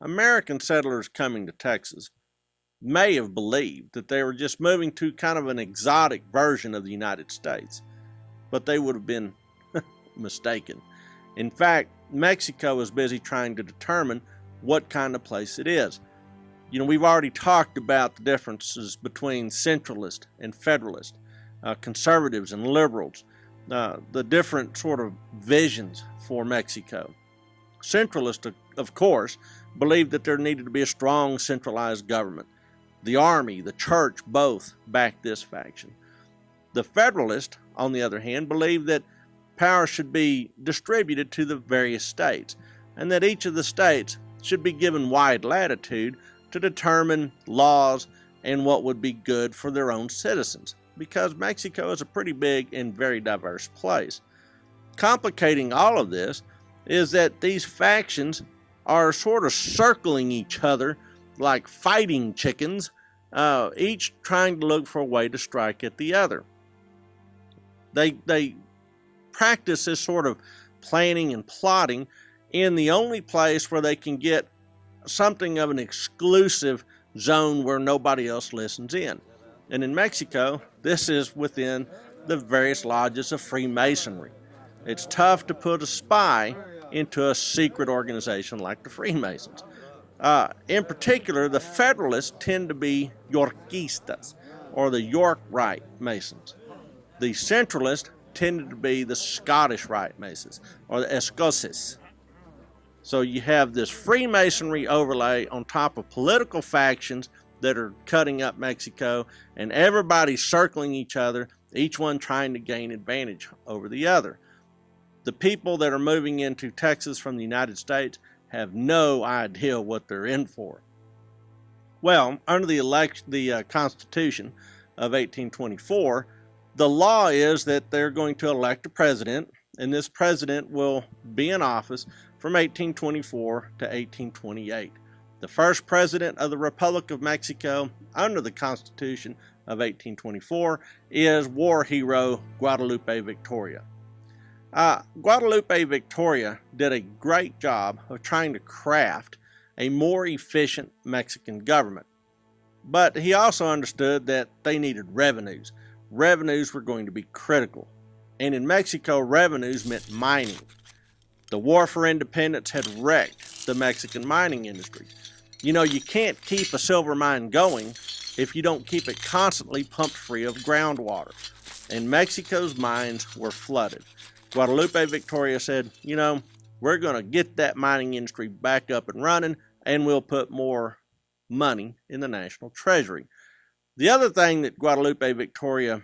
American settlers coming to Texas may have believed that they were just moving to kind of an exotic version of the United States, but they would have been mistaken. In fact, Mexico is busy trying to determine what kind of place it is. We've already talked about the differences between centralist and federalist, conservatives and liberals, the different sort of visions for Mexico. Centralists, of course, believed that there needed to be a strong centralized government. The army, the church, both backed this faction. The Federalists, on the other hand, believed that power should be distributed to the various states, and that each of the states should be given wide latitude to determine laws and what would be good for their own citizens, because Mexico is a pretty big and very diverse place. Complicating all of this is that these factions are sort of circling each other like fighting chickens, each trying to look for a way to strike at the other. They practice this sort of planning and plotting in the only place where they can get something of an exclusive zone where nobody else listens in. And in Mexico, this is within the various lodges of Freemasonry. It's tough to put a spy into a secret organization like the Freemasons. In particular, the Federalists tend to be Yorkistas, or the York Rite Masons. The Centralists tended to be the Scottish Rite Masons, or the Escoceses. So you have this Freemasonry overlay on top of political factions that are cutting up Mexico, and everybody circling each other, each one trying to gain advantage over the other. The people that are moving into Texas from the United States have no idea what they're in for. Well, under the Constitution of 1824, the law is that they're going to elect a president, and this president will be in office from 1824 to 1828. The first president of the Republic of Mexico under the Constitution of 1824 is war hero Guadalupe Victoria. Guadalupe Victoria did a great job of trying to craft a more efficient Mexican government. But he also understood that they needed revenues. Revenues were going to be critical. And in Mexico, revenues meant mining. The War for Independence had wrecked the Mexican mining industry. You can't keep a silver mine going if you don't keep it constantly pumped free of groundwater. And Mexico's mines were flooded. Guadalupe Victoria said, we're going to get that mining industry back up and running, and we'll put more money in the national treasury. The other thing that Guadalupe Victoria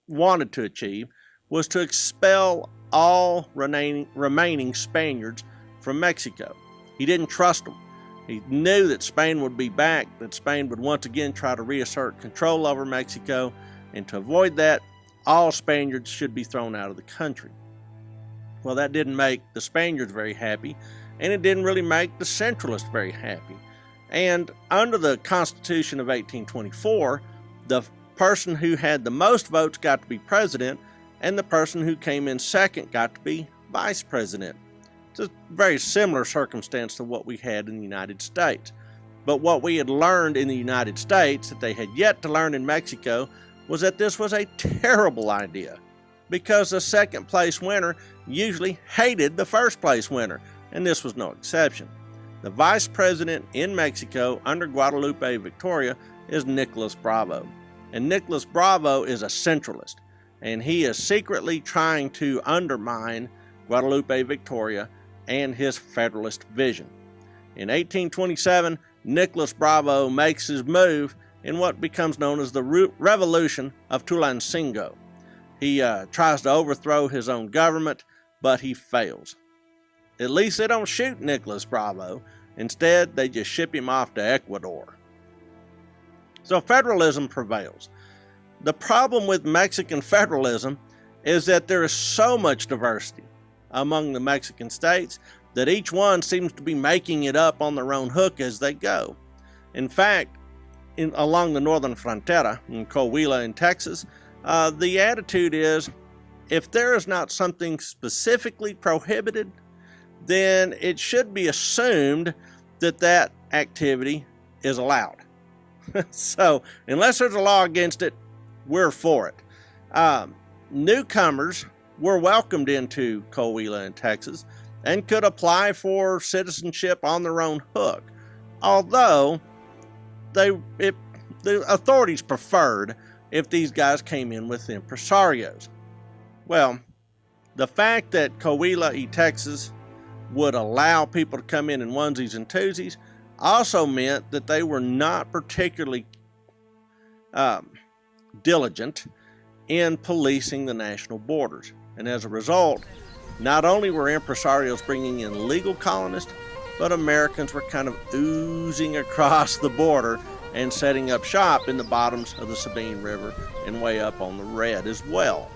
wanted to achieve was to expel all remaining Spaniards from Mexico. He didn't trust them. He knew that Spain would be back, that Spain would once again try to reassert control over Mexico, and to avoid that, all Spaniards should be thrown out of the country. Well, that didn't make the Spaniards very happy, and it didn't really make the Centralists very happy. And under the Constitution of 1824, the person who had the most votes got to be president, and the person who came in second got to be vice president. It's a very similar circumstance to what we had in the United States. But what we had learned in the United States that they had yet to learn in Mexico was that this was a terrible idea, because the second place winner usually hated the first place winner, and this was no exception. The vice president in Mexico under Guadalupe Victoria is Nicolas Bravo. And Nicolas Bravo is a centralist, and he is secretly trying to undermine Guadalupe Victoria and his federalist vision. In 1827, Nicolas Bravo makes his move in what becomes known as the Revolution of Tulancingo. He tries to overthrow his own government, but he fails. At least they don't shoot Nicolas Bravo. Instead, they just ship him off to Ecuador. So federalism prevails. The problem with Mexican federalism is that there is so much diversity among the Mexican states that each one seems to be making it up on their own hook as they go. In fact, along the northern frontera in Coahuila in Texas, the attitude is if there is not something specifically prohibited, then it should be assumed that activity is allowed. So unless there's a law against it, we're for it. Newcomers were welcomed into Coahuila in Texas and could apply for citizenship on their own hook, although the authorities preferred if these guys came in with impresarios. Well, the fact that Coahuila, Texas would allow people to come in onesies and twosies also meant that they were not particularly diligent in policing the national borders. And as a result, not only were impresarios bringing in legal colonists, but Americans were kind of oozing across the border and setting up shop in the bottoms of the Sabine River and way up on the Red as well.